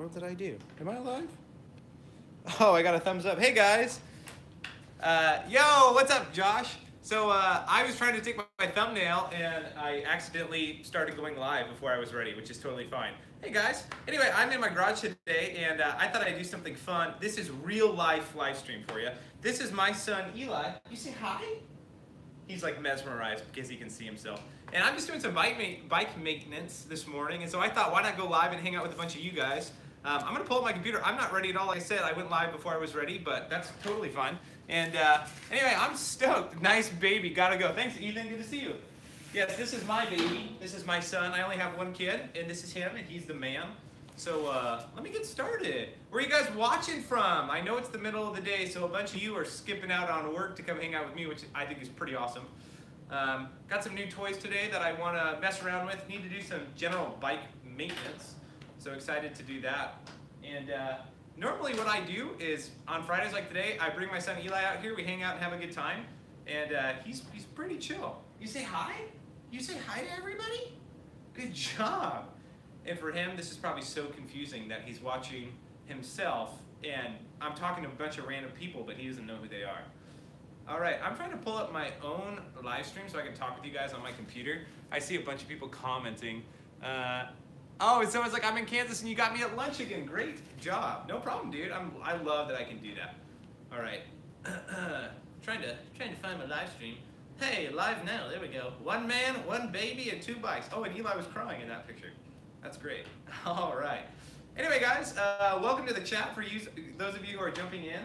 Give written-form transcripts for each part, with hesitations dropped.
What did I do? Am I alive? Oh, I got a thumbs up. Hey guys. Yo, what's up, Josh? So I was trying to take my thumbnail and I accidentally started going live before I was ready, which is totally fine. Hey guys. Anyway, I'm in my garage today and I thought I'd do something fun. This is real life live stream for you. This is my son, Eli. You say hi? He's like mesmerized because he can see himself. And I'm just doing some bike maintenance this morning, and so I thought, why not go live and hang out with a bunch of you guys? I'm gonna pull up my computer. I'm not ready at all. Like I said, I went live before I was ready, but that's totally fine. And anyway, I'm stoked. Nice baby, gotta go. Thanks, Ethan, good to see you. Yes, this is my baby. This is my son. I only have one kid, and this is him, and he's the man. So let me get started. Where are you guys watching from? I know it's the middle of the day, so a bunch of you are skipping out on work to come hang out with me, which I think is pretty awesome. Got some new toys today that I want to mess around with. Need to do some general bike maintenance. So excited to do that. And normally what I do is on Fridays like today, I bring my son Eli out here. We hang out and have a good time. And he's pretty chill. You say hi? You say hi to everybody? Good job. And for him, this is probably so confusing that he's watching himself and I'm talking to a bunch of random people, but he doesn't know who they are. All right, I'm trying to pull up my own live stream so I can talk with you guys on my computer. I see a bunch of people commenting. Oh, and someone's like, I'm in Kansas and you got me at lunch again. Great job. No problem, dude. I love that I can do that. All right. trying to find my live stream. Hey, live now. There we go. One man, one baby, and two bikes. Oh, and Eli was crying in that picture. That's great. All right. Anyway, guys, welcome to the chat for you, those of you who are jumping in.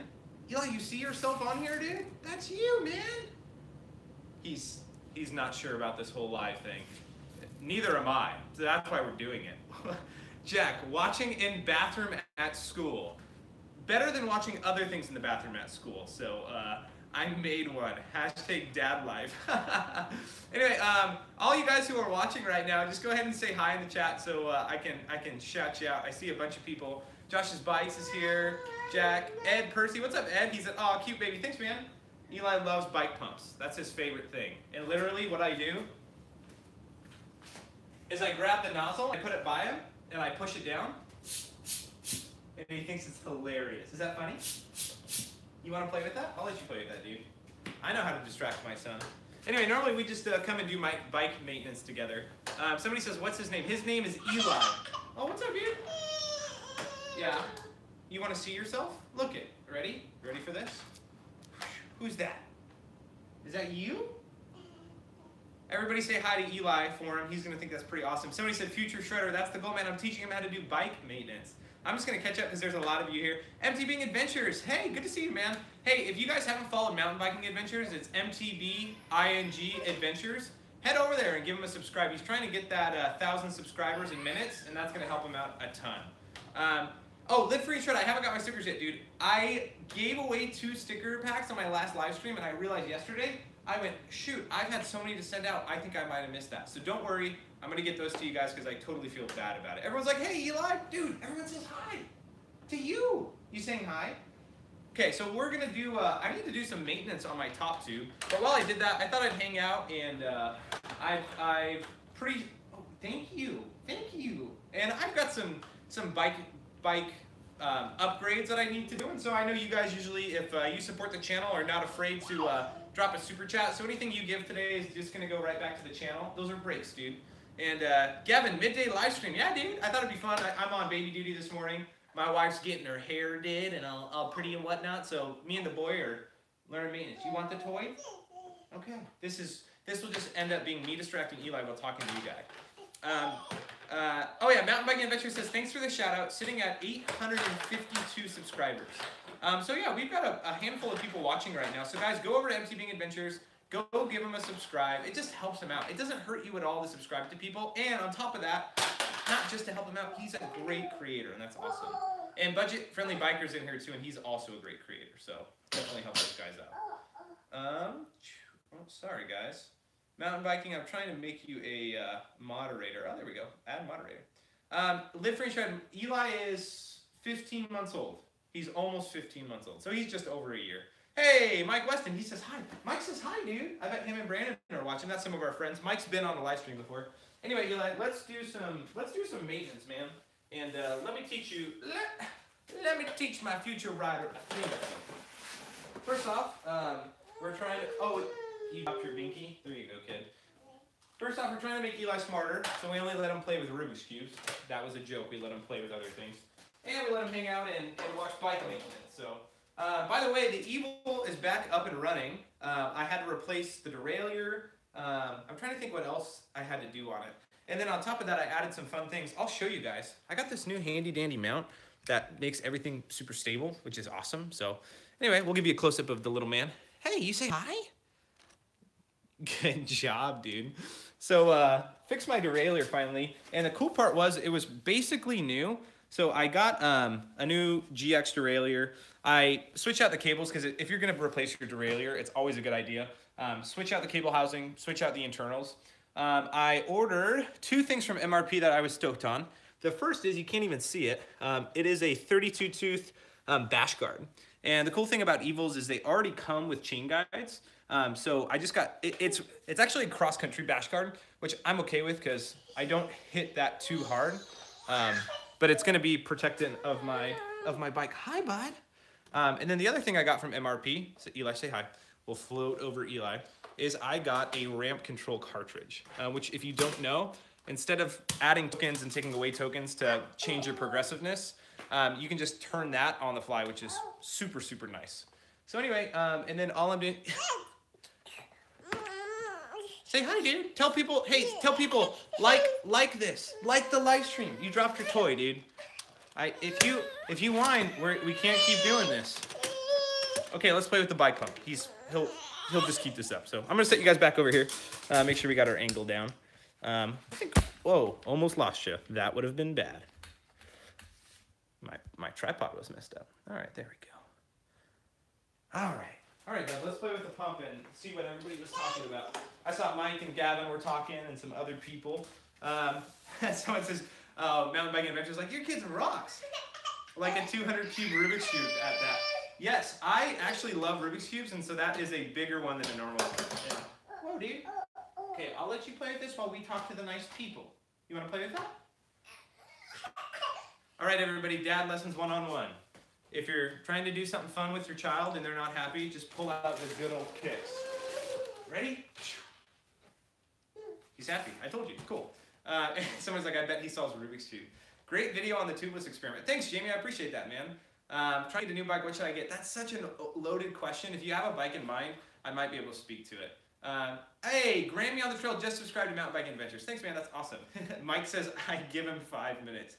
Eli, you see yourself on here, dude? That's you, man. He's not sure about this whole live thing. Neither am I. So that's why we're doing it. Jack, watching in bathroom at school. Better than watching other things in the bathroom at school. So I made one. Hashtag dad life. Anyway, all you guys who are watching right now, just go ahead and say hi in the chat so I can shout you out. I see a bunch of people. Josh's Bikes is here. Jack, Ed, Percy. What's up, Ed? He's oh, cute baby. Thanks, man. Eli loves bike pumps. That's his favorite thing. And literally what I do is I grab the nozzle, I put it by him, and I push it down. And he thinks it's hilarious. Is that funny? You want to play with that? I'll let you play with that, dude. I know how to distract my son. Anyway, normally we just come and do my bike maintenance together. Somebody says, what's his name? His name is Eli. Oh, what's up, dude? Yeah. You want to see yourself? Look it. Ready? Ready for this? Who's that? Is that you? Everybody say hi to Eli for him. He's going to think that's pretty awesome. Somebody said, Future Shredder. That's the goal, man. I'm teaching him how to do bike maintenance. I'm just going to catch up because there's a lot of you here. MTB Adventures. Hey, good to see you, man. Hey, if you guys haven't followed Mountain Biking Adventures, it's MTB Adventures. Head over there and give him a subscribe. He's trying to get that 1,000 subscribers in minutes, and that's going to help him out a ton. Oh, Live Free Shred. I haven't got my stickers yet, dude. I gave away 2 sticker packs on my last live stream, and I realized yesterday, I went, shoot, I've had so many to send out. I think I might have missed that. So don't worry. I'm going to get those to you guys because I totally feel bad about it. Everyone's like, hey, Eli. Dude, everyone says hi to you. You saying hi? Okay, so we're going to do, I need to do some maintenance on my top tube. But while I did that, I thought I'd hang out and oh, thank you. Thank you. And I've got some bike upgrades that I need to do. And so I know you guys usually, if you support the channel, are not afraid to drop a super chat. So anything you give today is just going to go right back to the channel. Those are breaks, dude. And Gavin, midday live stream. Yeah, dude, I thought it'd be fun. I'm on baby duty this morning. My wife's getting her hair did and all pretty and whatnot. So me and the boy are learning maintenance. You want the toy? Okay. This will just end up being me distracting Eli while talking to you guys. Oh yeah, Mountain Biking Adventure says, thanks for the shout out, sitting at 852 subscribers. So yeah, we've got a handful of people watching right now. So guys, go over to MTB Adventures, go give him a subscribe. It just helps him out. It doesn't hurt you at all to subscribe to people. And on top of that, not just to help him out, he's a great creator, and that's awesome. And budget-friendly bikers in here too, and he's also a great creator. So definitely help those guys out. Oh, sorry guys. Mountain biking, I'm trying to make you a moderator. Oh, there we go. Add moderator. Live Free Shred. Eli is 15 months old. He's almost 15 months old. So he's just over a year. Hey, Mike Weston. He says hi. Mike says hi, dude. I bet him and Brandon are watching. That's some of our friends. Mike's been on the live stream before. Anyway, Eli, let's do some maintenance, man. And let me teach you, let me teach my future rider a thing. First off, we're trying to, oh, you dropped your binky. There you go, kid. First off, we're trying to make Eli smarter, so we only let him play with Rubik's Cubes. That was a joke. We let him play with other things. And we let him hang out and watch bike maintenance. So, by the way, the Evil is back up and running. I had to replace the derailleur. I'm trying to think what else I had to do on it. And then on top of that, I added some fun things. I'll show you guys. I got this new handy dandy mount that makes everything super stable, which is awesome. So anyway, we'll give you a close-up of the little man. Hey, you say hi? Good job, dude. So fixed my derailleur finally. And the cool part was it was basically new. So I got a new GX derailleur. I switched out the cables because if you're going to replace your derailleur, it's always a good idea. Switch out the cable housing, switch out the internals. I ordered two things from MRP that I was stoked on. The first is, you can't even see it, it is a 32 tooth bash guard. And the cool thing about Evils is they already come with chain guides. So I just got, it's actually a cross country bash guard, which I'm okay with because I don't hit that too hard. But it's gonna be protectant of my bike. Hi, bud. And then the other thing I got from MRP, so Eli, say hi. We'll float over Eli, is I got a ramp control cartridge, which if you don't know, instead of adding tokens and taking away tokens to change your progressiveness, you can just turn that on the fly, which is super, super nice. So anyway, and then all I'm doing, say hi, dude. Tell people, hey, tell people, like this, like the live stream. You dropped your toy, dude. If you whine, we can't keep doing this. Okay, let's play with the bike pump. He'll just keep this up. So I'm gonna set you guys back over here. Make sure we got our angle down. I think, whoa, almost lost you. That would have been bad. My tripod was messed up. All right, there we go. All right, guys, let's play with the pump and see what everybody was talking about. I saw Mike and Gavin were talking and some other people. Someone says, Mountain Biking Adventures, like, your kid's rocks. Like a 200 cube Rubik's Cube at that. Yes, I actually love Rubik's Cubes, and so that is a bigger one than a normal one. Yeah. Whoa, dude. Okay, I'll let you play with this while we talk to the nice people. You want to play with that? All right, everybody, dad lessons one-on-one. If you're trying to do something fun with your child and they're not happy, just pull out the good old kicks. Ready? He's happy. I told you. Cool. Someone's like, I bet he solves Rubik's Cube. Great video on the tubeless experiment. Thanks, Jamie. I appreciate that, man. Trying to get a new bike, what should I get? That's such a loaded question. If you have a bike in mind, I might be able to speak to it. Hey, Grammy on the Trail just subscribed to Mountain Biking Adventures. Thanks, man. That's awesome. Mike says, I give him 5 minutes.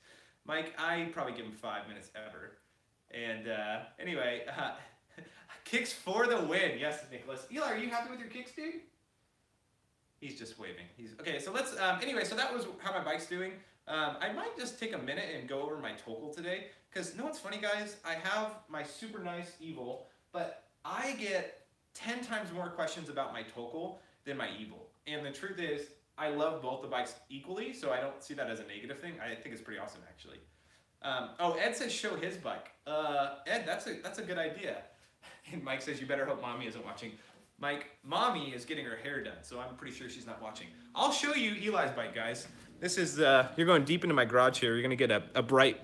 Mike, I probably give him 5 minutes ever. And anyway, kicks for the win. Yes, Nicholas. Eli, are you happy with your kicks, dude? He's just waving. Okay, so let's, anyway, so that was how my bike's doing. I might just take a minute and go over my Tokel today, because you know what's funny, guys? I have my super nice Evil, but I get 10 times more questions about my Tokel than my Evil. And the truth is, I love both the bikes equally, so I don't see that as a negative thing. I think it's pretty awesome, actually. Oh, Ed says show his bike. Ed, that's a good idea. And Mike says you better hope mommy isn't watching. Mike, mommy is getting her hair done, so I'm pretty sure she's not watching. I'll show you Eli's bike, guys. This is, you're going deep into my garage here. You're gonna get a bright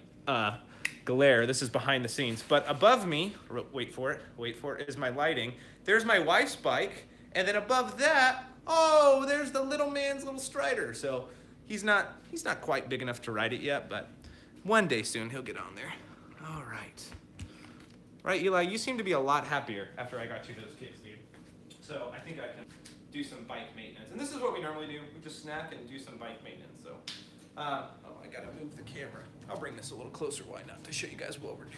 glare. This is behind the scenes. But above me, wait for it, is my lighting. There's my wife's bike, and then above that, oh, there's the little man's little Strider. So he's not quite big enough to ride it yet, but one day soon he'll get on there. All right. Right, Eli, you seem to be a lot happier after I got you those kicks, dude. So I think I can do some bike maintenance. And this is what we normally do. We just snack and do some bike maintenance. So, oh, I gotta move the camera. I'll bring this a little closer, why not, to show you guys what we're doing.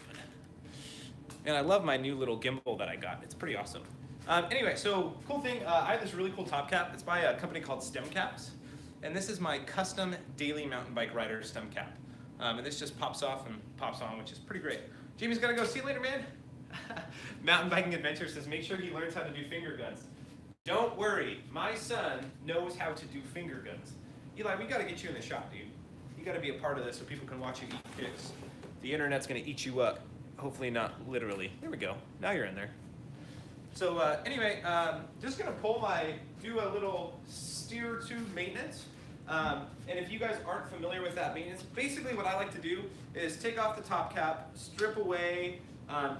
And I love my new little gimbal that I got. It's pretty awesome. Anyway, so cool thing, I have this really cool top cap. It's by a company called Stem Caps. And this is my custom daily mountain bike rider stem cap. And this just pops off and pops on, which is pretty great. Jamie's gotta go. See you later, man. Mountain Biking Adventure says, make sure he learns how to do finger guns. Don't worry, my son knows how to do finger guns. Eli, we gotta get you in the shop, dude. You gotta be a part of this so people can watch you eat kicks. The internet's gonna eat you up. Hopefully not literally. There we go. Now you're in there. So anyway, just gonna do a little steer tube maintenance. And if you guys aren't familiar with that maintenance, basically what I like to do is take off the top cap, strip away,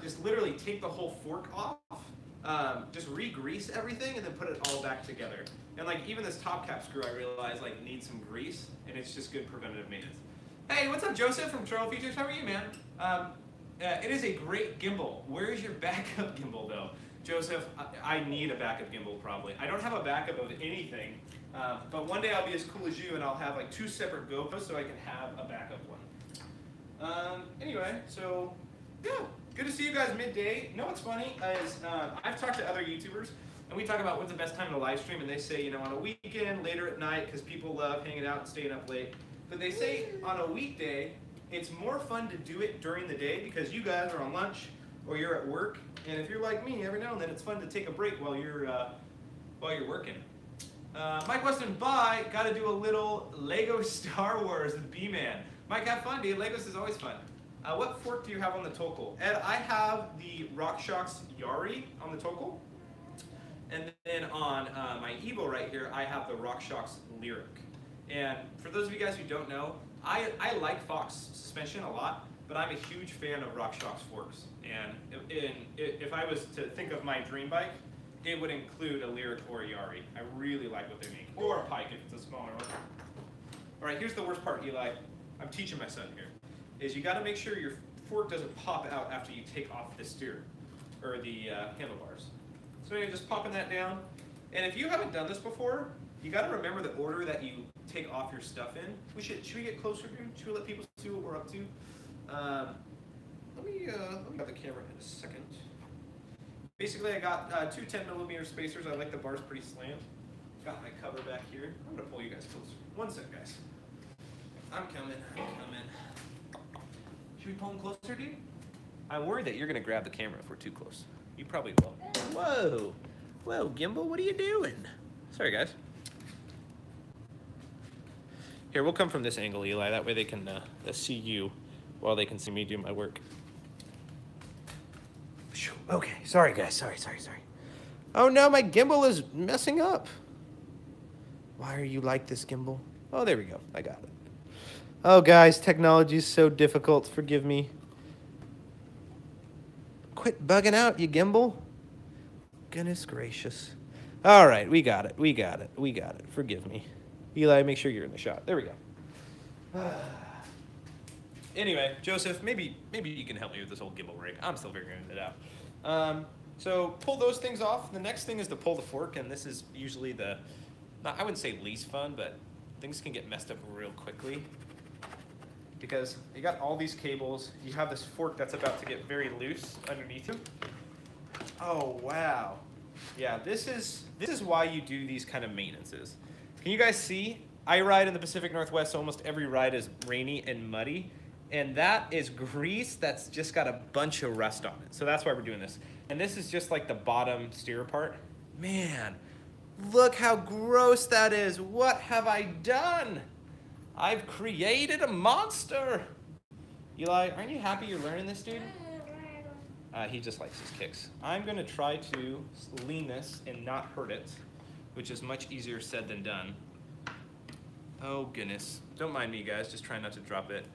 just literally take the whole fork off, just re-grease everything, and then put it all back together. And like even this top cap screw, I realize like needs some grease, and it's just good preventative maintenance. Hey, what's up, Joseph from Trail Features? How are you, man? It is a great gimbal. Where is your backup gimbal, though? Joseph, I need a backup gimbal, probably. I don't have a backup of anything, but one day I'll be as cool as you, and I'll have like 2 separate GoPros so I can have a backup one. Anyway, so yeah, good to see you guys midday. You know what's funny is I've talked to other YouTubers, and we talk about when's the best time to live stream, and they say, you know, on a weekend, later at night, because people love hanging out and staying up late. But they say on a weekday, it's more fun to do it during the day because you guys are on lunch or you're at work. And if you're like me, every now and then it's fun to take a break while you're working. Mike Weston, bye. Got to do a little Lego Star Wars, the B-Man. Mike, have fun, dude. Legos is always fun. What fork do you have on the Tokal? Ed, I have the RockShox Yari on the Tokal. And then on my Evo right here, I have the RockShox Lyric. And for those of you guys who don't know, I like Fox suspension a lot, but I'm a huge fan of RockShox forks. And if I was to think of my dream bike, it would include a Lyric or a Yari. I really like what they make. Or a Pike if it's a smaller one. All right, here's the worst part, Eli. I'm teaching my son here. Is you got to make sure your fork doesn't pop out after you take off the steer or the handlebars. So you're just popping that down. And if you haven't done this before, you got to remember the order that you take off your stuff in. Should we get closer, dude? Should we let people see what we're up to? Let me grab the camera in a second. Basically, I got 2 10mm spacers. I like the bars pretty slant. Got my cover back here. I'm gonna pull you guys closer. One sec, guys. I'm coming. Should we pull them closer, dude? I'm worried that you're gonna grab the camera if we're too close. You probably will. Whoa, whoa, gimbal, what are you doing? Sorry, guys. Here, we'll come from this angle, Eli. That way they can see you while they can see me do my work. Okay, sorry, guys. Sorry. Oh, no, my gimbal is messing up. Why are you like this, gimbal? Oh, there we go. I got it. Oh, guys, technology is so difficult. Forgive me. Quit bugging out, you gimbal. Goodness gracious. All right, we got it. Forgive me. Eli, make sure you're in the shot. There we go. Anyway, Joseph, maybe you can help me with this whole gimbal rig. I'm still figuring it out. So pull those things off. The next thing is to pull the fork, and this is usually I wouldn't say least fun, but things can get messed up real quickly. Because you got all these cables, you have this fork that's about to get very loose underneath you. Oh, wow. Yeah, this is why you do these kind of maintenances. Can you guys see? I ride in the Pacific Northwest, so almost every ride is rainy and muddy. And that is grease that's just got a bunch of rust on it. So that's why we're doing this. And this is just like the bottom steer part. Man, look how gross that is. What have I done? I've created a monster. Eli, aren't you happy you're learning this, dude? He just likes his kicks. I'm gonna try to lean this and not hurt it, which is much easier said than done. Oh goodness, don't mind me guys, just try not to drop it.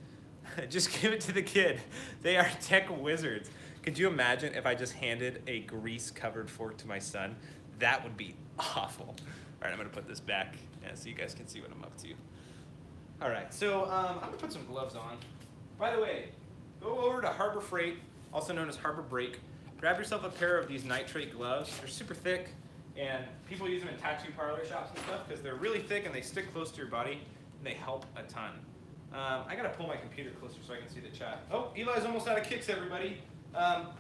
Just give it to the kid. They are tech wizards. Could you imagine if I just handed a grease covered fork to my son? That would be awful. All right, I'm gonna put this back so you guys can see what I'm up to. All right, so I'm gonna put some gloves on. By the way, go over to Harbor Freight, also known as Harbor Break. Grab yourself a pair of these nitrate gloves. They're super thick, and people use them in tattoo parlor shops and stuff because they're really thick and they stick close to your body, and they help a ton. I gotta pull my computer closer so I can see the chat. Oh, Eli's almost out of kicks, everybody.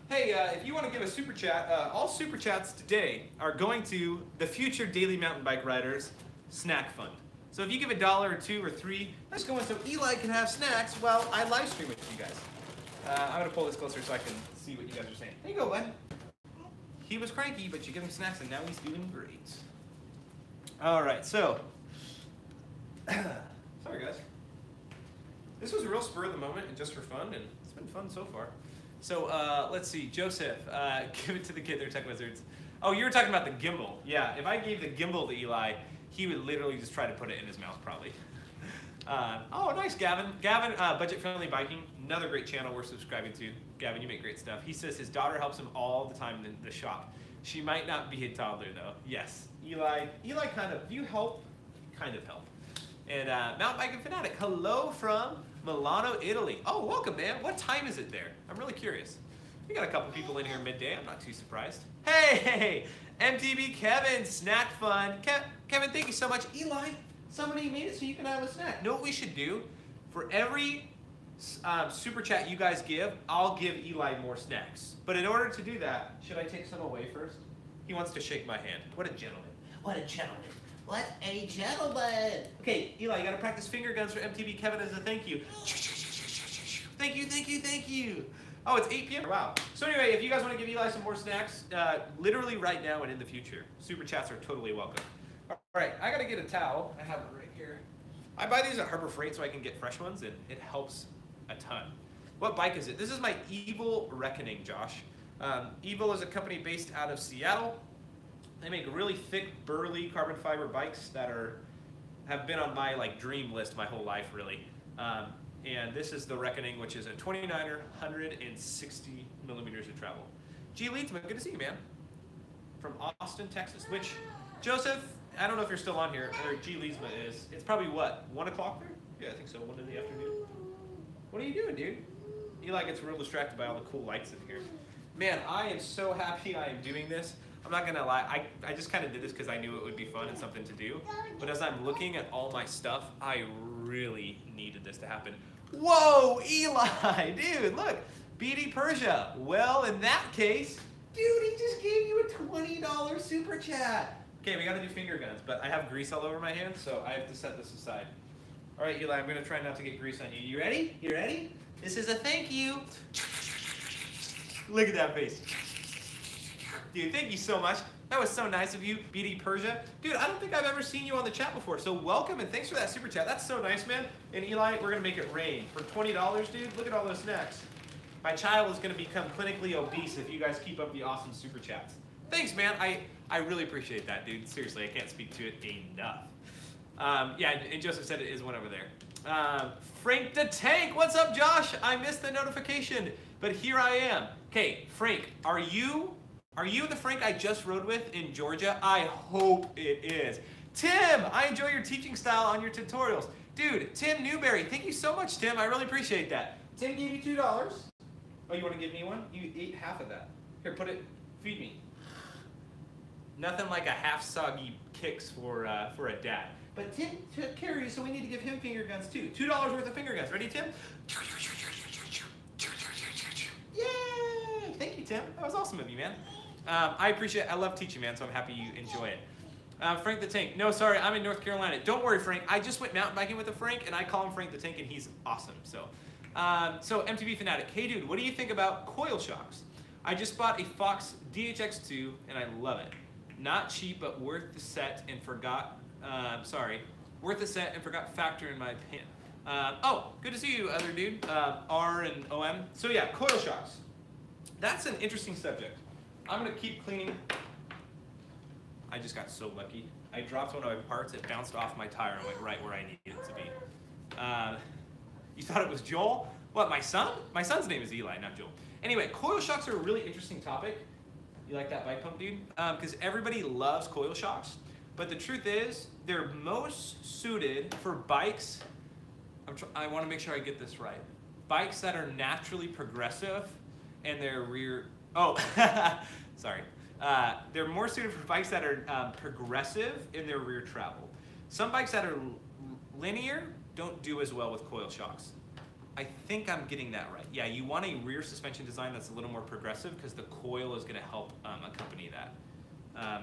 Hey, if you want to give a super chat, all super chats today are going to the future daily mountain bike riders snack fund. So if you give $1 or $2 or $3, let's go in so Eli can have snacks while I live stream with you guys. I'm gonna pull this closer so I can see what you guys are saying. There you go, bud. He was cranky, but you give him snacks and now he's doing great. All right, so, sorry guys. This was a real spur of the moment and just for fun, and it's been fun so far. So let's see, Joseph, give it to the kid, they're tech wizards. Oh, you were talking about the gimbal. Yeah, if I gave the gimbal to Eli, he would literally just try to put it in his mouth probably. Oh, nice, Gavin. Gavin, Budget Friendly Biking, another great channel we're subscribing to. Gavin, you make great stuff. He says his daughter helps him all the time in the shop. She might not be a toddler though. Yes, Eli kind of, you help, kind of help. And Mountain Biking Fanatic, hello from Milano, Italy. Oh, welcome, man. What time is it there? I'm really curious. We got a couple people in here midday. I'm not too surprised. Hey, MTB Kevin, snack fun. Kevin, thank you so much. Eli, somebody made it so you can have a snack. Know what we should do? For every super chat you guys give, I'll give Eli more snacks. But in order to do that, should I take some away first? He wants to shake my hand. What a gentleman. What a gentleman. What a gentleman. Okay, Eli, you gotta practice finger guns for MTB Kevin as a thank you. Thank you, thank you, thank you. Oh, it's 8 p.m. Wow. So anyway, if you guys want to give Eli some more snacks, literally right now and in the future, super chats are totally welcome. All right, I gotta get a towel. I have it right here. I buy these at Harbor Freight so I can get fresh ones, and it helps a ton. What bike is it? This is my Evil Reckoning, Josh. Evil is a company based out of Seattle. They make really thick, burly carbon fiber bikes that have been on my dream list my whole life, really. And this is the Reckoning, which is a 29er, 160 millimeters of travel. G. Leedsman, good to see you, man. From Austin, Texas, which, Joseph, I don't know if you're still on here, or G. Leedsman is. It's probably what, 1 o'clock there? Yeah, I think so, 1 in the afternoon. What are you doing, dude? Eli gets real distracted by all the cool lights in here. Man, I am so happy I am doing this. I'm not gonna lie, I just kind of did this because I knew it would be fun and something to do. But as I'm looking at all my stuff, I really needed this to happen. Whoa, Eli, dude, look, BD Persia. Well, in that case, dude, he just gave you a $20 super chat. Okay, we gotta do finger guns, but I have grease all over my hands, so I have to set this aside. All right, Eli, I'm gonna try not to get grease on you. You ready? You ready? This is a thank you. Look at that face. Dude, thank you so much. That was so nice of you, BD Persia. Dude, I don't think I've ever seen you on the chat before, so welcome and thanks for that super chat. That's so nice, man. And Eli, we're gonna make it rain. For $20, dude, look at all those snacks. My child is gonna become clinically obese if you guys keep up the awesome super chats. Thanks, man. I really appreciate that, dude. Seriously, I can't speak to it enough. Yeah, and Joseph said it is one over there. Frank the Tank, what's up, Josh? I missed the notification, but here I am. Okay, Frank, are you the Frank I just rode with in Georgia? I hope it is. Tim, I enjoy your teaching style on your tutorials. Dude, Tim Newberry, thank you so much, Tim. I really appreciate that. Tim gave you $2. Oh, you want to give me one? You ate half of that. Here, feed me. Nothing like a half soggy kicks for a dad. But Tim took care of you, so we need to give him finger guns too. $2 worth of finger guns. Ready, Tim? Yay! Thank you, Tim. That was awesome of you, man. I love teaching, man, so I'm happy you enjoy it. Frank the Tank. No, sorry, I'm in North Carolina. Don't worry, Frank. I just went mountain biking with a Frank, and I call him Frank the Tank, and he's awesome. So MTB Fanatic. Hey, dude, what do you think about coil shocks? I just bought a Fox DHX2, and I love it. Not cheap, but worth the set, and forgot. Worth the set, and forgot factor in my opinion. Oh, good to see you, other dude. R and OM. So yeah, coil shocks. That's an interesting subject. I'm gonna keep cleaning. I just got so lucky. I dropped one of my parts, it bounced off my tire and went right where I needed it to be. You thought it was Joel? What, my son? My son's name is Eli, not Joel. Anyway, coil shocks are a really interesting topic. You like that bike pump, dude? Because everybody loves coil shocks, but the truth is, they're most suited for bikes. I want to make sure I get this right. Bikes that are naturally progressive and their rear. Oh, sorry. They're more suited for bikes that are progressive in their rear travel. Some bikes that are linear don't do as well with coil shocks. I think I'm getting that right. Yeah, you want a rear suspension design that's a little more progressive because the coil is going to help accompany that.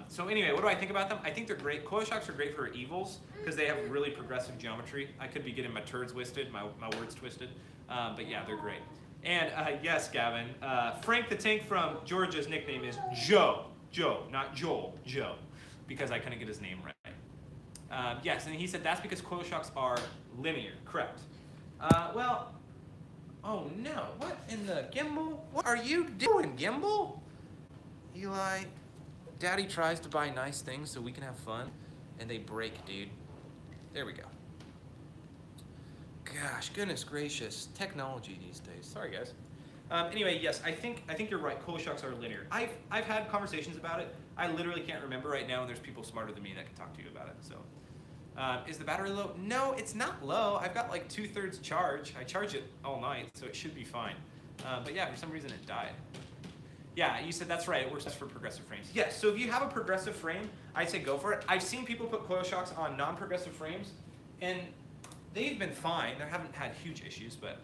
So anyway, what do I think about them? I think they're great. Coil shocks are great for Evils because they have really progressive geometry. I could be getting my turds twisted, my words twisted, but yeah, they're great. And yes, Gavin, Frank the Tank from Georgia's nickname is Joe. Joe, not Joel, Joe, because I couldn't get his name right. Yes, and he said that's because coil shocks are linear, correct. Well, oh no, what in the gimbal? What are you doing, gimbal? Eli, Daddy tries to buy nice things so we can have fun, and they break, dude. There we go. Gosh, goodness gracious, technology these days. Sorry, guys. Anyway, yes, I think you're right. Coil shocks are linear. I've had conversations about it. I literally can't remember right now, and there's people smarter than me that can talk to you about it. So, is the battery low? No, it's not low. I've got like 2/3 charge. I charge it all night, so it should be fine. But yeah, for some reason it died. Yeah, you said that's right. It works for progressive frames. Yes, so if you have a progressive frame, I'd say go for it. I've seen people put coil shocks on non-progressive frames, and they've been fine. They haven't had huge issues, but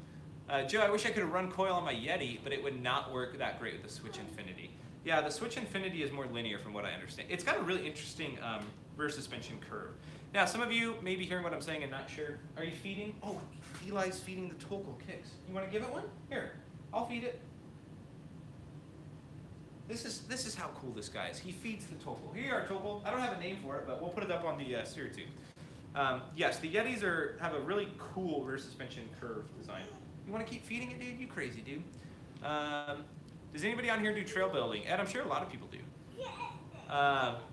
Joe, I wish I could have run coil on my Yeti, but it would not work that great with the Switch Infinity. Yeah, the Switch Infinity is more linear from what I understand. It's got a really interesting rear suspension curve. Now, some of you may be hearing what I'm saying and not sure. Are you feeding? Oh, Eli's feeding the Tokal kicks. You want to give it one? Here, I'll feed it. This is how cool this guy is. He feeds the Tokal. Here you are, Tokal. I don't have a name for it, but we'll put it up on the steer tube. Yes, the Yetis have a really cool rear suspension curve design. You want to keep feeding it, dude? You crazy, dude. Does anybody on here do trail building? Ed, I'm sure a lot of people do.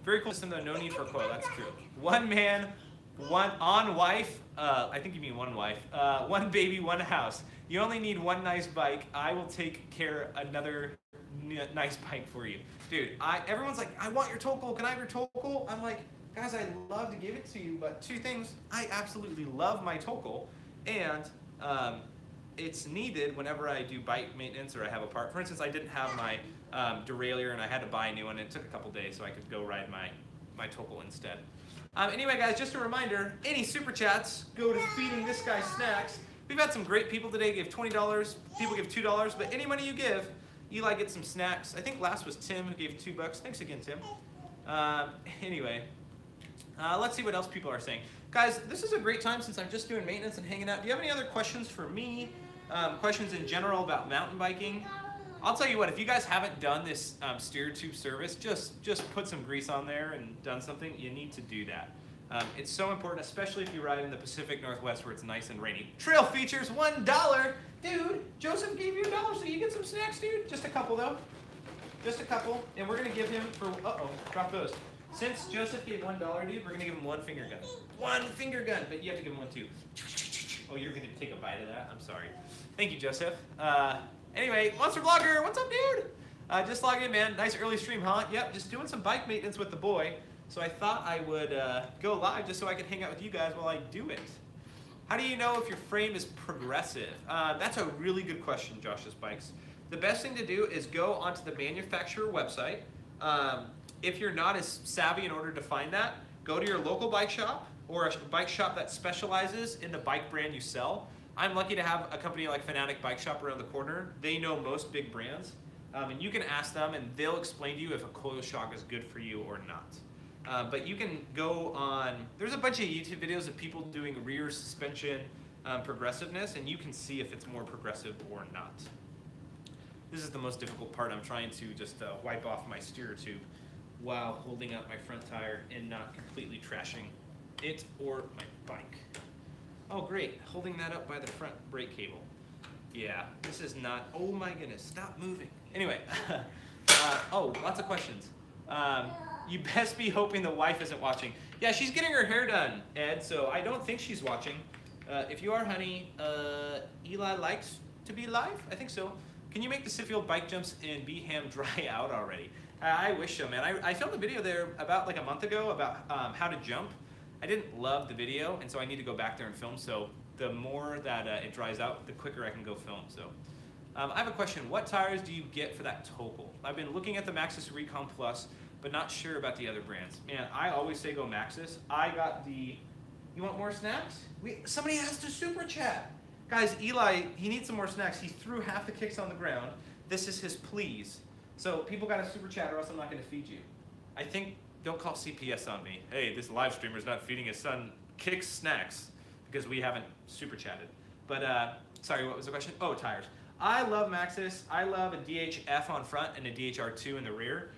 Very cool system though, no need for a coil, that's true. One man, one wife, I think you mean one wife, one baby, one house. You only need one nice bike. I will take care of another nice bike for you. Dude, everyone's like, I want your Tokal, can I have your Tokal? I'm like, guys, I'd love to give it to you, but two things, I absolutely love my Tokal, and it's needed whenever I do bike maintenance or I have a part. For instance, I didn't have my derailleur and I had to buy a new one. It took a couple days so I could go ride my Tokal instead. Anyway, guys, just a reminder, any super chats go to feeding this guy snacks. We've had some great people today give $20, people give $2, but any money you give, Eli gets some snacks. I think last was Tim who gave $2. Thanks again, Tim. Anyway, let's see what else people are saying. Guys, this is a great time since I'm just doing maintenance and hanging out. Do you have any other questions for me? Questions in general about mountain biking? I'll tell you what, if you guys haven't done this steer tube service, just put some grease on there and done something, you need to do that. It's so important, especially if you ride in the Pacific Northwest where it's nice and rainy. Trail features, $1. Dude, Joseph gave you $1 so you get some snacks, dude. Just a couple though. Just a couple. And we're gonna give him for, uh-oh, drop those. Since Joseph gave $1, dude, we're gonna give him one finger gun. One finger gun, but you have to give him one too. Oh, you're gonna take a bite of that? I'm sorry. Thank you, Joseph. Anyway, Monster Vlogger, what's up, dude? Just log in, man. Nice early stream, huh? Yep, just doing some bike maintenance with the boy. So I thought I would go live just so I could hang out with you guys while I do it. How do you know if your frame is progressive? That's a really good question, Josh's Bikes. The best thing to do is go onto the manufacturer website. If you're not as savvy in order to find that, go to your local bike shop or a bike shop that specializes in the bike brand you sell. I'm lucky to have a company like Fanatic Bike Shop around the corner. They know most big brands. And you can ask them and they'll explain to you if a coil shock is good for you or not. But you can go on, there's a bunch of YouTube videos of people doing rear suspension progressiveness, and you can see if it's more progressive or not. This is the most difficult part. I'm trying to just wipe off my steer tube while holding up my front tire and not completely trashing it or my bike. Oh great, holding that up by the front brake cable. Yeah, this is not, oh my goodness, stop moving. Anyway, oh, lots of questions. You best be hoping the wife isn't watching. Yeah, she's getting her hair done, Ed, so I don't think she's watching. If you are, honey, Eli likes to be live? I think so. Can you make the Siffield bike jumps in Beeham dry out already? I wish so, man. I filmed a video there about like a month ago about how to jump. I didn't love the video, and so I need to go back there and film, so the more that it dries out, the quicker I can go film. So I have a question. What tires do you get for that Tokal? I've been looking at the Maxxis Recon Plus, but not sure about the other brands. Man, I always say go Maxxis. I got the, you want more snacks? Somebody has to super chat. Guys, Eli, he needs some more snacks. He threw half the kicks on the ground. This is his please. So people got to super chat or else I'm not going to feed you. I think, don't call CPS on me. Hey, this live streamer's not feeding his son kicks snacks because we haven't super chatted. But sorry, what was the question? Oh, tires. I love Maxxis. I love a DHF on front and a DHR2 in the rear,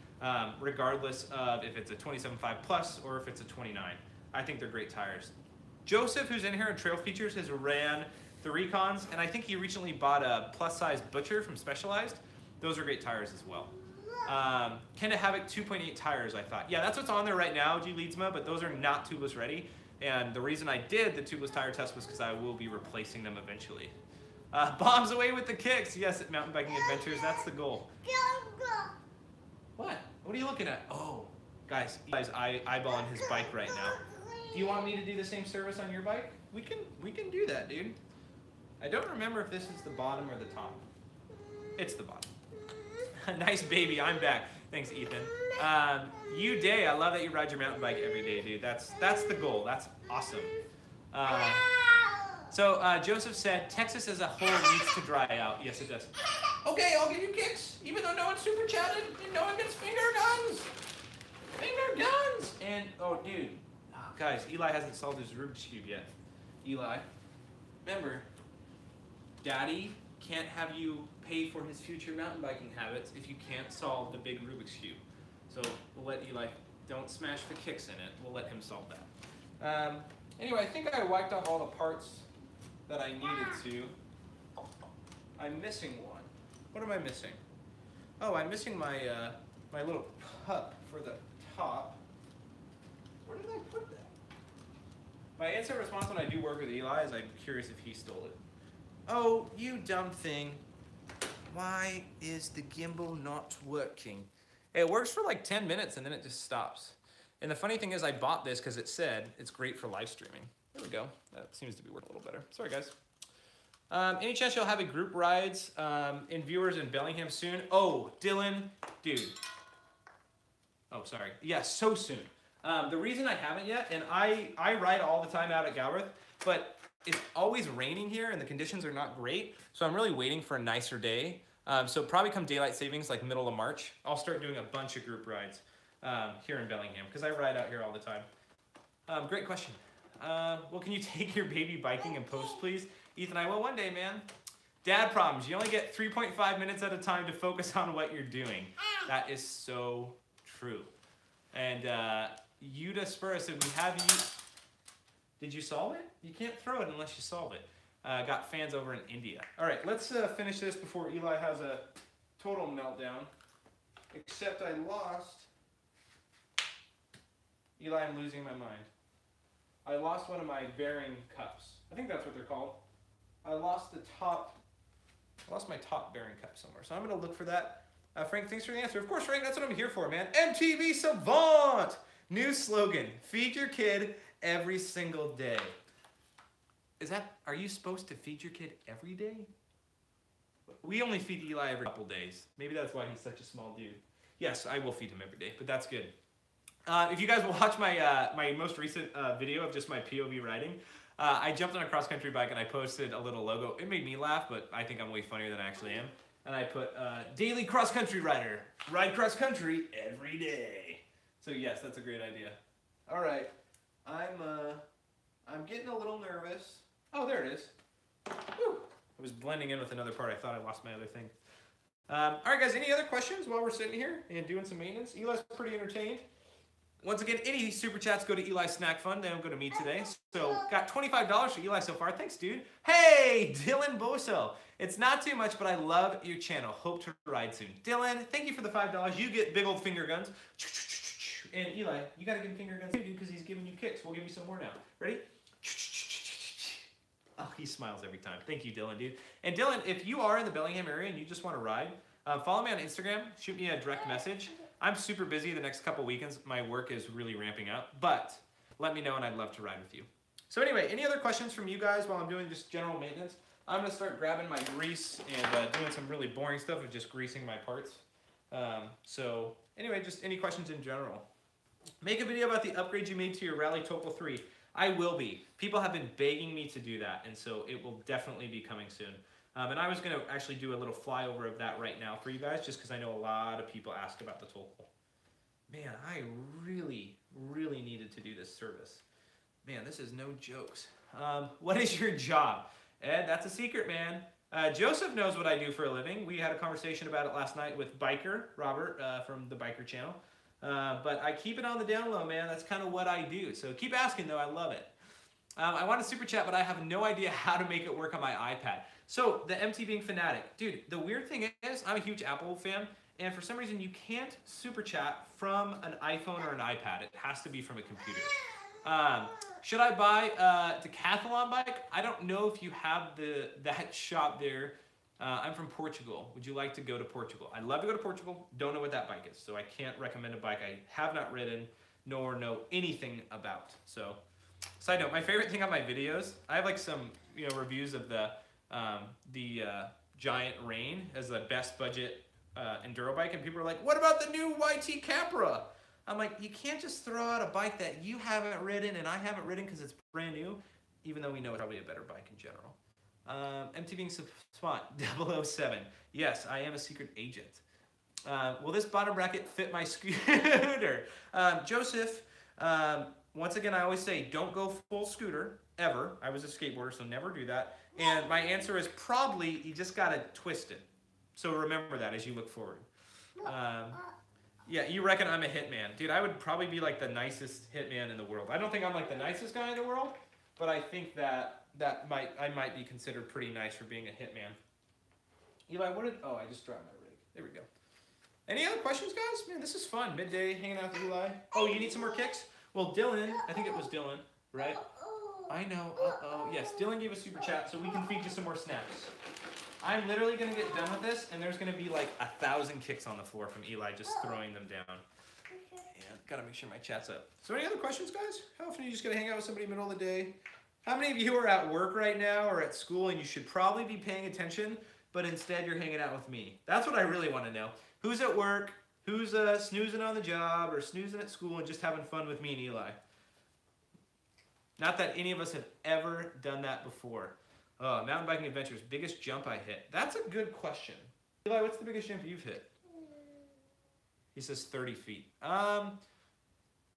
regardless of if it's a 27.5 Plus or if it's a 29. I think they're great tires. Joseph, who's in here at Trail Features, has ran the Recons, and I think he recently bought a plus-size Butcher from Specialized. Those are great tires as well. Kenda Havoc 2.8 tires, I thought. Yeah, that's what's on there right now, G Leadsma, but those are not tubeless ready. And the reason I did the tubeless tire test was because I will be replacing them eventually. Bombs away with the kicks. Yes, at Mountain Biking Adventures, that's the goal. What? What are you looking at? Oh, guys, eyeballing his bike right now. Do you want me to do the same service on your bike? We can do that, dude. I don't remember if this is the bottom or the top. It's the bottom. Nice baby, I'm back. Thanks, Ethan. You Day, I love that you ride your mountain bike every day, dude. That's the goal. That's awesome. So Joseph said, Texas as a whole needs to dry out. Yes, it does. Okay, I'll give you kicks, even though no one super chatted and no one gets finger guns. Finger guns! And, oh, dude. Oh, guys, Eli hasn't solved his Rubik's Cube yet. Eli, remember, Daddy can't have you pay for his future mountain biking habits if you can't solve the big Rubik's Cube. So we'll let Eli, don't smash the kicks in it. We'll let him solve that. Anyway, I think I wiped off all the parts that I needed to. I'm missing one. What am I missing? Oh, I'm missing my my little cup for the top. Where did I put that? My instant response when I do work with Eli is I'm curious if he stole it. Oh, you dumb thing. Why is the gimbal not working? It works for like 10 minutes and then it just stops. And the funny thing is I bought this because it said it's great for live streaming. There we go. That seems to be working a little better. Sorry, guys. Any chance you'll have a group rides in viewers in Bellingham soon? Oh, Dylan, dude. Oh, sorry. Yeah, so soon. The reason I haven't yet, and I ride all the time out at Galbraith, but it's always raining here and the conditions are not great, so I'm really waiting for a nicer day. So probably come daylight savings, like middle of March, I'll start doing a bunch of group rides here in Bellingham, because I ride out here all the time. Great question. Well, can you take your baby biking and post, please? Ethan, I will one day, man. Dad problems. You only get 3.5 minutes at a time to focus on what you're doing. That is so true. And Yuda Spurs said, we have you. Did you solve it? You can't throw it unless you solve it. Got fans over in India. All right, let's finish this before Eli has a total meltdown. Except I lost. Eli, I'm losing my mind. I lost one of my bearing cups. I think that's what they're called. I lost the top. I lost my top bearing cup somewhere. So I'm going to look for that. Frank, thanks for the answer. Of course, Frank, that's what I'm here for, man. MTB Savant! New slogan. Feed your kid every single day. Are you supposed to feed your kid every day? We only feed Eli every couple days. Maybe that's why he's such a small dude. Yes, I will feed him every day, but that's good. If you guys will watch my my most recent video of just my POV riding, I jumped on a cross-country bike and I posted a little logo. It made me laugh, but I think I'm way funnier than I actually am. And I put, daily cross-country rider, ride cross-country every day. So yes, that's a great idea. All right, I'm getting a little nervous. Oh, there it is. Whew. I was blending in with another part. I thought I lost my other thing. All right, guys, any other questions while we're sitting here and doing some maintenance? Eli's pretty entertained. Once again, any super chats go to Eli's Snack Fund. They don't go to me today. So got $25 for Eli so far. Thanks, dude. Hey, Dylan Boso. It's not too much, but I love your channel. Hope to ride soon. Dylan, thank you for the $5. You get big old finger guns. And Eli, you got to give him finger guns too, dude, because he's giving you kicks. We'll give you some more now. Ready? Oh, he smiles every time. Thank you, Dylan, dude. And Dylan, if you are in the Bellingham area and you just want to ride, follow me on Instagram. Shoot me a direct message. I'm super busy the next couple weekends. My work is really ramping up, but let me know and I'd love to ride with you. So anyway, any other questions from you guys while I'm doing just general maintenance? I'm gonna start grabbing my grease and doing some really boring stuff of just greasing my parts. So anyway, just any questions in general. Make a video about the upgrades you made to your Rally Topol 3. I will be. People have been begging me to do that, and so it will definitely be coming soon. And I was going to actually do a little flyover of that right now for you guys, just because I know a lot of people ask about the Topol. Man, I really, really needed to do this service. Man, this is no jokes. What is your job? Ed, that's a secret, man. Joseph knows what I do for a living. We had a conversation about it last night with Biker, Robert, from the Biker channel. But I keep it on the down low, man. That's kind of what I do. So keep asking, though. I love it. I want a super chat, but I have no idea how to make it work on my iPad. So the MTB fanatic. Dude, the weird thing is, I'm a huge Apple fan, and for some reason you can't super chat from an iPhone or an iPad. It has to be from a computer. Should I buy a decathlon bike? I don't know if you have that shop there. I'm from Portugal. Would you like to go to Portugal? I'd love to go to Portugal. Don't know what that bike is, so I can't recommend a bike I have not ridden nor know anything about. So, side note, my favorite thing on my videos, I have like some reviews of the Giant Rain as the best budget enduro bike, and people are like, what about the new YT Capra? I'm like, you can't just throw out a bike that you haven't ridden and I haven't ridden because it's brand new, even though we know it's probably a better bike in general. MTB Spot 007. Yes, I am a secret agent. Will this bottom bracket fit my scooter? Joseph, once again, I always say don't go full scooter, ever. I was a skateboarder, so never do that. And my answer is probably you just gotta twist it. So remember that as you look forward. Yeah, you reckon I'm a hitman. Dude, I would probably be like the nicest hitman in the world. I don't think I'm like the nicest guy in the world, but I think that I might be considered pretty nice for being a hitman. Eli, oh, I just dropped my rig. There we go. Any other questions, guys? Man, this is fun. Midday, hanging out with Eli. Oh, you need some more kicks? Well, Dylan, I think it was Dylan, right? I know, yes, Dylan gave a super chat, so we can feed you some more snaps. I'm literally gonna get done with this, and there's gonna be like 1,000 kicks on the floor from Eli just throwing them down. And gotta make sure my chat's up. So any other questions, guys? How often are you just gonna hang out with somebody in the middle of the day? How many of you are at work right now or at school and you should probably be paying attention, but instead you're hanging out with me? That's what I really want to know. Who's at work? Who's snoozing on the job or snoozing at school and just having fun with me and Eli? Not that any of us have ever done that before. Mountain biking adventures, biggest jump I hit. That's a good question. Eli, what's the biggest jump you've hit? He says 30 feet.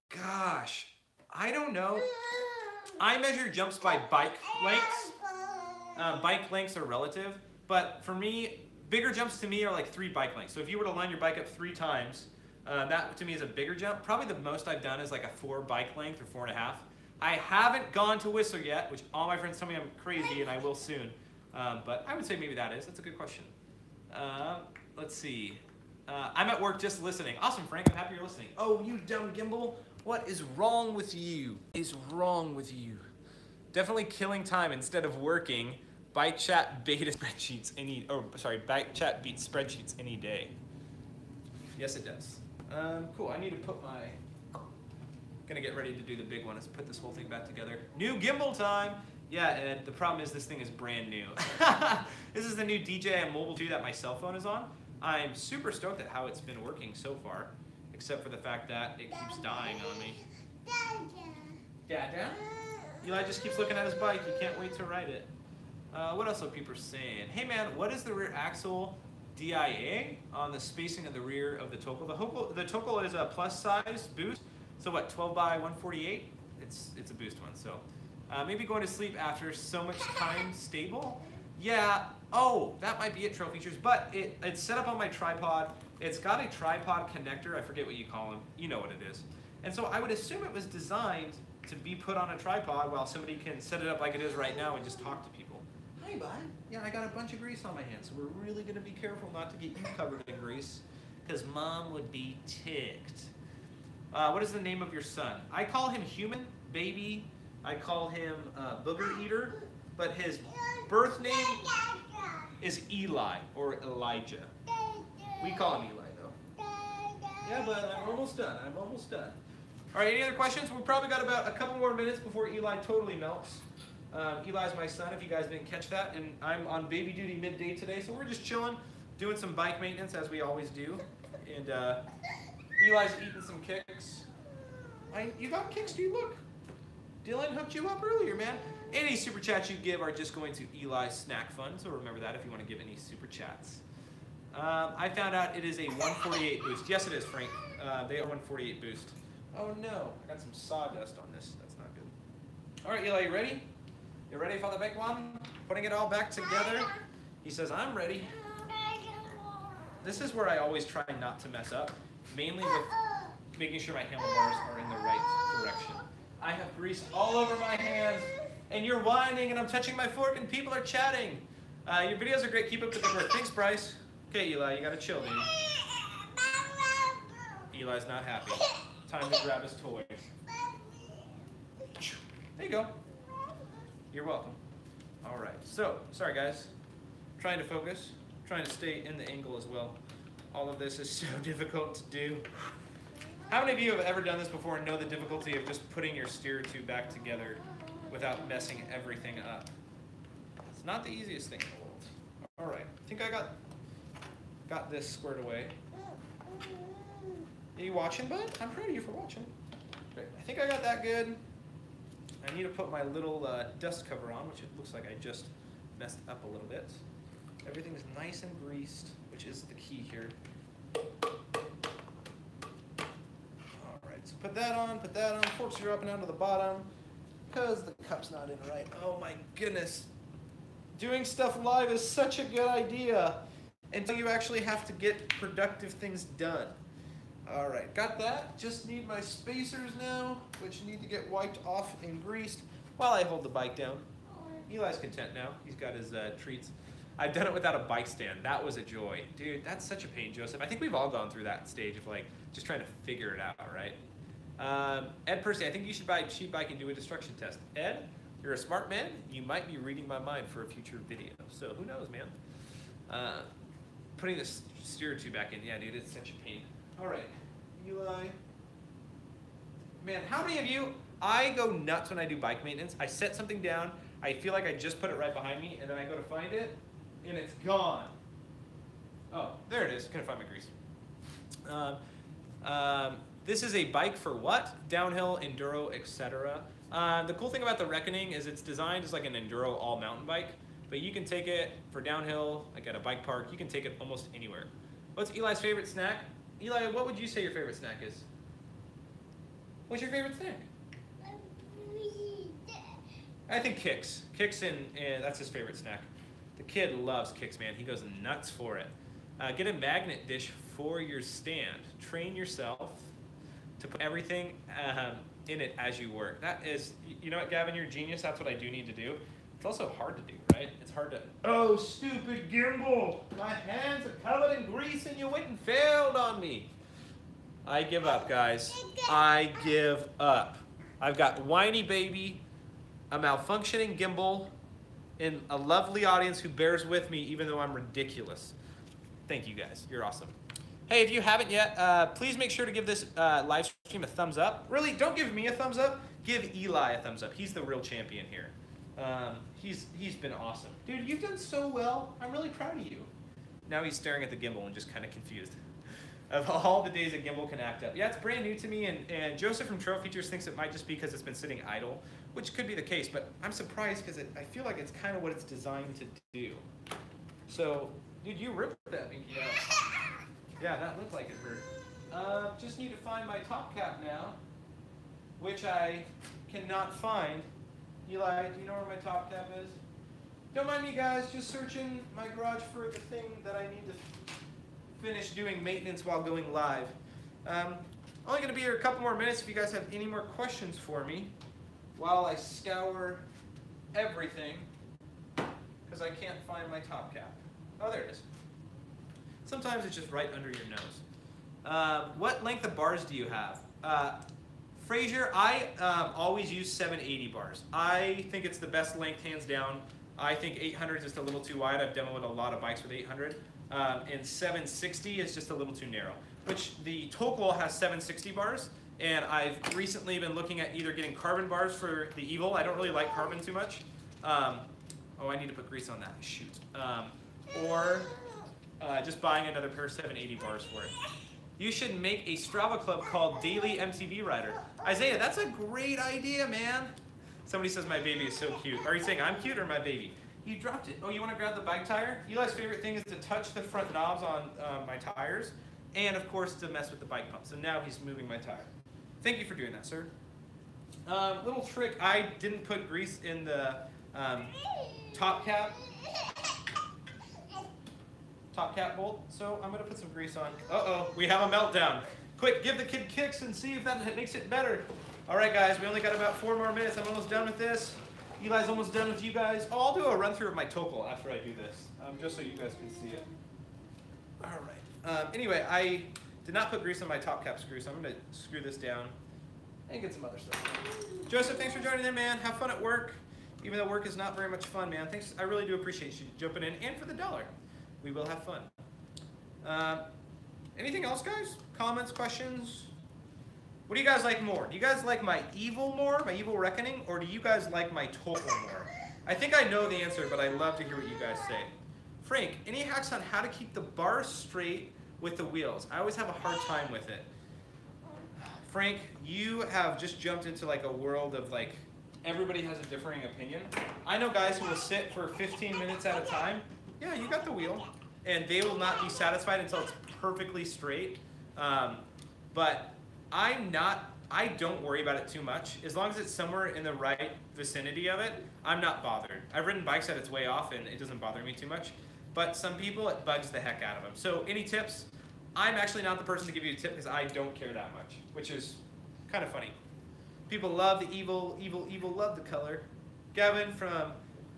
Gosh, I don't know. I measure jumps by bike lengths. Bike lengths are relative, but for me, bigger jumps to me are like 3 bike lengths. So if you were to line your bike up 3 times, that to me is a bigger jump. Probably the most I've done is like a 4 bike length or 4.5. I haven't gone to Whistler yet, which all my friends tell me I'm crazy and I will soon. But I would say maybe that is. That's a good question. Let's see. I'm at work just listening. Awesome, Frank. I'm happy you're listening. Oh, you dumb gimbal. What is wrong with you? What is wrong with you? Definitely killing time instead of working. Bike chat beta spreadsheets bike chat beats spreadsheets any day. Yes, it does. Cool. I need to put my. Gonna get ready to do the big one. Let's put this whole thing back together. New gimbal time. Yeah, and the problem is this thing is brand new. This is the new DJI Mobile 2 that my cell phone is on. I'm super stoked at how it's been working so far, except for the fact that it keeps dying on me. Dada? Eli just keeps looking at his bike. He can't wait to ride it. What else are people saying? Hey man, what is the rear axle DIA on the spacing of the rear of the Tokol? The Tokol is a plus size boost. So what, 12 by 148? It's a boost one. So maybe going to sleep after so much time stable. Yeah. Oh, that might be it, Trail Features. But it's set up on my tripod. It's got a tripod connector. I forget what you call them. You know what it is. And so I would assume it was designed to be put on a tripod while somebody can set it up like it is right now and just talk to people. Hi, bud. Yeah, I got a bunch of grease on my hands, so we're really going to be careful not to get you covered in grease, because Mom would be ticked. What is the name of your son? I call him Human Baby. I call him Booger Eater, but his birth name is Eli or Elijah. We call him Eli, though. Yeah, but I'm almost done. I'm almost done. All right, any other questions? We've probably got about a couple more minutes before Eli totally melts. Eli's my son, if you guys didn't catch that, and I'm on baby duty midday today, so we're just chilling, doing some bike maintenance as we always do, and Eli's eating some kicks. You got kicks, dude, look. Dylan hooked you up earlier, man. Any super chats you give are just going to Eli's snack fund, so remember that if you want to give any super chats. I found out it is a 148 boost. Yes, it is, Frank. They are 148 boost. Oh no, I got some sawdust on this. That's not good. All right, Eli, you ready? You ready for the big one? Putting it all back together? He says, I'm ready. This is where I always try not to mess up, mainly with making sure my handlebars are in the right direction. I have grease all over my hands, and you're whining, and I'm touching my fork, and people are chatting. Your videos are great. Keep up the good work. Thanks, Bryce. Okay, Eli, you gotta chill, dude. Eli's not happy. Time to grab his toy. There you go. You're welcome. All right. So, sorry guys. Trying to focus. Trying to stay in the angle as well. All of this is so difficult to do. How many of you have ever done this before and know the difficulty of just putting your steer tube back together without messing everything up? It's not the easiest thing in the world. All right. I think I got this squared away. Are you watching, bud? I'm proud of you for watching. Great. I think I got that good. I need to put my little dust cover on, which it looks like I just messed up a little bit. Everything is nice and greased, which is the key here. All right, so put that on, forks are up and down to the bottom, because the cup's not in right. Oh my goodness. Doing stuff live is such a good idea until you actually have to get productive things done. All right, got that. Just need my spacers now, which need to get wiped off and greased while I hold the bike down. Eli's content now. He's got his treats. I've done it without a bike stand. That was a joy. Dude, that's such a pain, Joseph. I think we've all gone through that stage of like just trying to figure it out, right? Ed Percy, I think you should buy a cheap bike and do a destruction test. Ed, you're a smart man. You might be reading my mind for a future video. So who knows, man? Putting the steer tube back in. Yeah, dude, it's such a pain. All right, Eli. Man, how many of you, I go nuts when I do bike maintenance. I set something down, I feel like I just put it right behind me, and then I go to find it, and it's gone. Oh, there it is. Couldn't find my grease. This is a bike for what? Downhill, enduro, etc. The cool thing about the Reckoning is it's designed as like an enduro all mountain bike, but you can take it for downhill, like at a bike park. You can take it almost anywhere. What's Eli's favorite snack? Eli, what would you say your favorite snack is? What's your favorite snack? I think Kix. Kix and that's his favorite snack. The kid loves Kix, man. He goes nuts for it. Get a magnet dish for your stand. Train yourself to put everything in it as you work. That is, you know what, Gavin, you're a genius. That's what I do need to do. It's also hard to do, right? It's hard to, oh, stupid gimbal. My hands are covered in grease and you went and failed on me. I give up, guys. I give up. I've got whiny baby, a malfunctioning gimbal, and a lovely audience who bears with me even though I'm ridiculous. Thank you, guys. You're awesome. Hey, if you haven't yet, please make sure to give this live stream a thumbs up. Really, don't give me a thumbs up. Give Eli a thumbs up. He's the real champion here. He's been awesome. Dude, you've done so well. I'm really proud of you. Now he's staring at the gimbal and just kind of confused. Of all the days a gimbal can act up. Yeah, it's brand new to me, and Joseph from Trail Features thinks it might just be because it's been sitting idle, which could be the case, but I'm surprised because I feel like it's kind of what it's designed to do. So, dude, you ripped that thing. Yeah, that looked like it hurt. Just need to find my top cap now, which I cannot find. Eli, do you know where my top cap is? Don't mind me, guys, just searching my garage for the thing that I need to finish doing maintenance while going live. Only going to be here a couple more minutes if you guys have any more questions for me while I scour everything because I can't find my top cap. Oh, there it is. Sometimes it's just right under your nose. What length of bars do you have? Frazier, I always use 780 bars. I think it's the best length, hands down. I think 800 is just a little too wide. I've demoed a lot of bikes with 800. And 760 is just a little too narrow, which the Tokol has 760 bars, and I've recently been looking at either getting carbon bars for the Evil. I don't really like carbon too much. Oh, I need to put grease on that. Shoot. Or just buying another pair of 780 bars for it. You should make a Strava club called Daily MTB Rider. Isaiah, that's a great idea, man. Somebody says my baby is so cute. Are you saying I'm cute or my baby? You dropped it. Oh, you want to grab the bike tire? Eli's favorite thing is to touch the front knobs on my tires, and of course to mess with the bike pump. So now he's moving my tire. Thank you for doing that, sir. Little trick, I didn't put grease in the top cap bolt, so I'm gonna put some grease on. Uh-oh, we have a meltdown. Quick, give the kid kicks and see if that makes it better. All right, guys, we only got about 4 more minutes. I'm almost done with this. Eli's almost done with you guys. Oh, I'll do a run through of my Tokol after I do this, just so you guys can see it. All right. Anyway, Did not put grease on my top cap screw, so I'm going to screw this down and get some other stuff. Joseph, thanks for joining in, man. Have fun at work, even though work is not very much fun, man. Thanks. I really do appreciate you jumping in, and for the $1. We will have fun. Anything else, guys? Comments, questions? What do you guys like more? Do you guys like my evil more, my evil reckoning, or do you guys like my total more? I think I know the answer, but I love to hear what you guys say. Frank, any hacks on how to keep the bar straight with the wheels? I always have a hard time with it. Frank, you have just jumped into like a world of like, everybody has a differing opinion. I know guys who will sit for 15 minutes at a time. Yeah, you got the wheel. And they will not be satisfied until it's perfectly straight. But I don't worry about it too much. As long as it's somewhere in the right vicinity of it, I'm not bothered. I've ridden bikes that it's way off and it doesn't bother me too much. But some people, it bugs the heck out of them. So any tips? I'm actually not the person to give you a tip because I don't care that much, which is kind of funny. People love the evil, love the color. Gavin from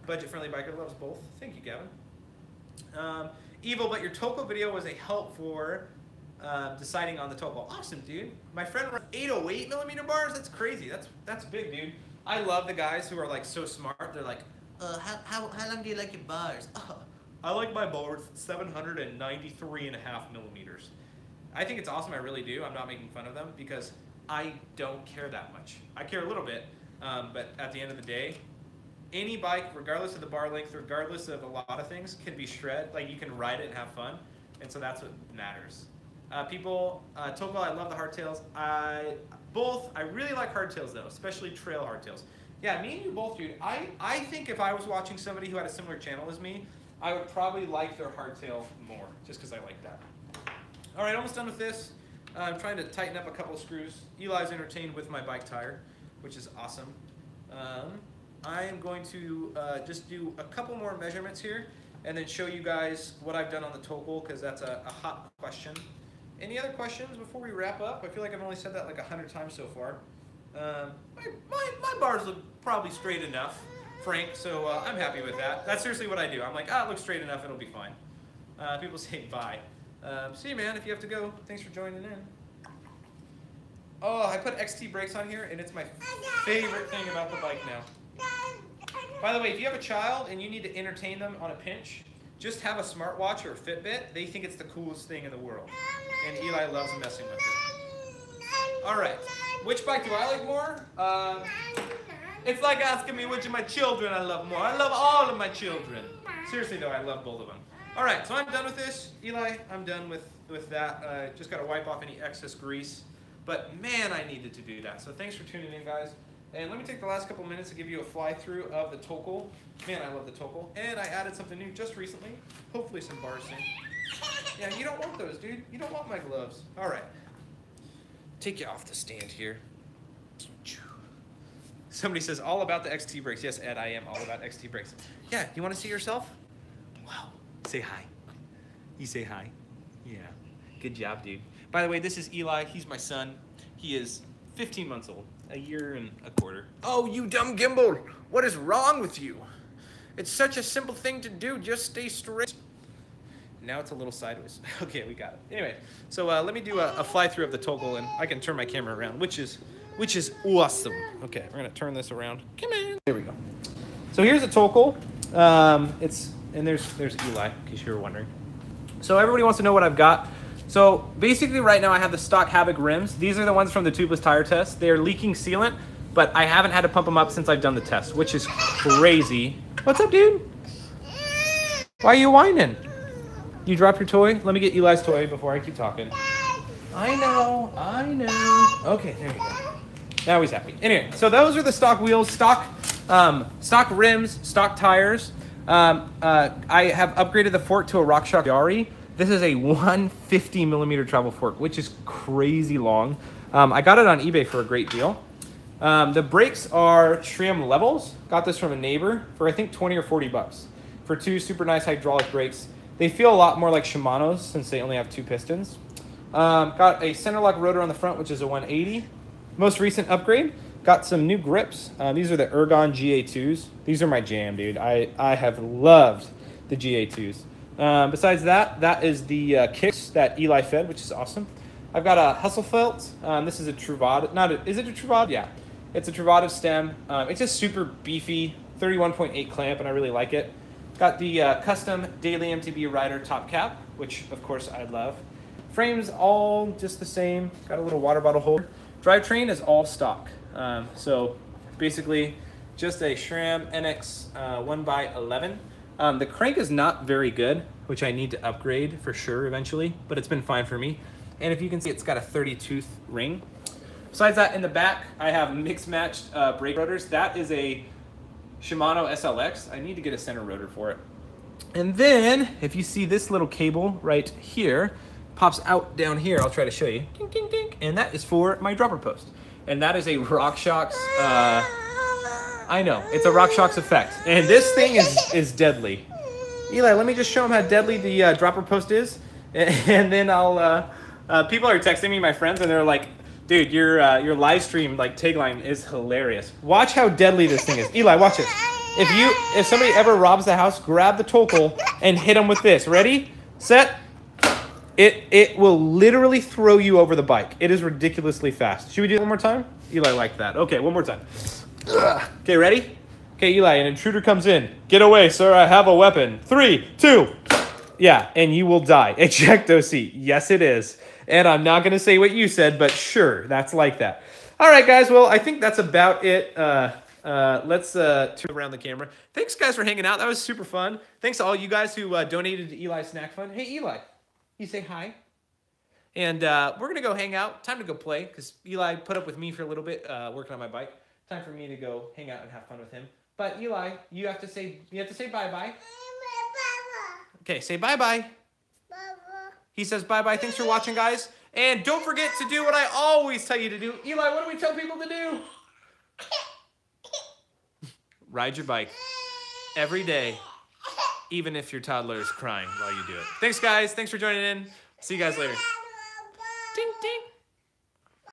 Budget Friendly Biker loves both. Thank you, Gavin. Evil, but your Toco video was a help for deciding on the Toco. Awesome, dude. My friend runs 808 millimeter bars. That's crazy. That's big, dude. I love the guys who are like so smart. They're like, how long do you like your bars? Oh, I like my bars 793.5 millimeters. I think it's awesome. I really do. I'm not making fun of them because I don't care that much. I care a little bit, but at the end of the day, any bike, regardless of the bar length, regardless of a lot of things, can be shred. Like you can ride it and have fun, and so that's what matters. Toco, I love the hardtails. I really like hardtails though, especially trail hardtails. Yeah, me and you both, dude. I think if I was watching somebody who had a similar channel as me, I would probably like their hardtail more, just because I like that. All right, almost done with this. I'm trying to tighten up a couple of screws. Eli's entertained with my bike tire, which is awesome. I am going to just do a couple more measurements here and then show you guys what I've done on the Toco because that's a hot question. Any other questions before we wrap up? I feel like I've only said that like 100 times so far. My bars look probably straight enough, Frank, so I'm happy with that. That's seriously what I do. I'm like, it looks straight enough, it'll be fine. People say bye. See you, man, if you have to go. Thanks for joining in. Oh, I put XT brakes on here, and it's my favorite thing about the bike now. By the way, if you have a child and you need to entertain them on a pinch, just have a smartwatch or a Fitbit. They think it's the coolest thing in the world. And Eli loves messing with it. All right. Which bike do I like more? It's like asking me which of my children I love more. I love all of my children. Seriously, though, I love both of them. All right, so I'm done with this. Eli, I'm done with that. Just got to wipe off any excess grease. But, man, I needed to do that. So thanks for tuning in, guys. And let me take the last couple minutes to give you a fly-through of the Toco. Man, I love the Toco. And I added something new just recently. Hopefully some bar sync. Yeah, you don't want those, dude. You don't want my gloves. All right. Take you off the stand here. Somebody says, all about the XT brakes. Yes, Ed, I am all about XT brakes. Yeah, you want to see yourself? Wow. Say hi. You say hi? Yeah. Good job, dude. By the way, this is Eli. He's my son. He is 15 months old. A year and a quarter. Oh, you dumb gimbal. What is wrong with you? It's such a simple thing to do. Just stay straight. Now it's a little sideways. Okay, we got it. Anyway, so let me do a fly-through of the Toco, and I can turn my camera around, which is awesome. Okay, we're going to turn this around. Come on. There we go. So here's a Toco. And there's Eli, in case you were wondering. So everybody wants to know what I've got. So basically right now I have the stock Havoc rims. These are the ones from the tubeless tire test. They're leaking sealant, but I haven't had to pump them up since I've done the test, which is crazy. What's up, dude? Why are you whining? You dropped your toy? Let me get Eli's toy before I keep talking. I know. Okay, there you go. Now he's happy. Anyway, so those are the stock wheels, stock rims, stock tires. I have upgraded the fork to a RockShox Yari. This is a 150 millimeter travel fork, which is crazy long. I got it on eBay for a great deal. The brakes are Trim levels. Got this from a neighbor for I think 20 or 40 bucks for two super nice hydraulic brakes. They feel a lot more like Shimano's since they only have two pistons. Got a center lock rotor on the front, which is a 180. Most recent upgrade, got some new grips. These are the Ergon GA2s. These are my jam, dude. I have loved the GA2s. Besides that, that is the kicks that Eli fed, which is awesome. I've got a Husselfeld. This is a Truvada. Is it a Truvada? Yeah. It's a Truvada stem. It's just super beefy, 31.8 clamp, and I really like it. Got the custom Daily MTB Rider top cap, which of course I love. Frames all just the same. Got a little water bottle holder. Drivetrain is all stock. So basically just a SRAM NX 1x11. The crank is not very good, which I need to upgrade for sure eventually, but it's been fine for me. And if you can see, it's got a 30-tooth ring. Besides that, in the back, I have mix-matched brake rotors. That is a Shimano SLX. I need to get a center rotor for it. And then, if you see this little cable right here, pops out down here, I'll try to show you. Ding, ding, ding. And that is for my dropper post. And that is a RockShox, I know, it's a RockShox effect. And this thing is deadly. Eli, let me just show him how deadly the dropper post is. And then I'll, people are texting me, my friends, and they're like, dude, your live stream like tagline is hilarious. Watch how deadly this thing is. Eli, watch this. If somebody ever robs the house, grab the tokel and hit them with this. Ready? Set. It will literally throw you over the bike. It is ridiculously fast. Should we do it one more time? Eli liked that. Okay, one more time. Okay, ready? Okay, Eli, an intruder comes in. Get away, sir. I have a weapon. 3, 2. Yeah, and you will die. Ejecto seat. Yes, it is. And I'm not going to say what you said, but sure, that's like that. All right, guys. Well, I think that's about it. Let's turn around the camera. Thanks, guys, for hanging out. That was super fun. Thanks to all you guys who donated to Eli's Snack Fund. Hey, Eli, you say hi. And we're going to go hang out. Time to go play because Eli put up with me for a little bit working on my bike. Time for me to go hang out and have fun with him. But Eli, you have to say bye-bye. Okay, say bye-bye. He says bye-bye. Thanks for watching, guys. And don't forget to do what I always tell you to do. Eli, what do we tell people to do? Ride your bike every day, even if your toddler is crying while you do it. Thanks, guys. Thanks for joining in. See you guys later. Ding, ding.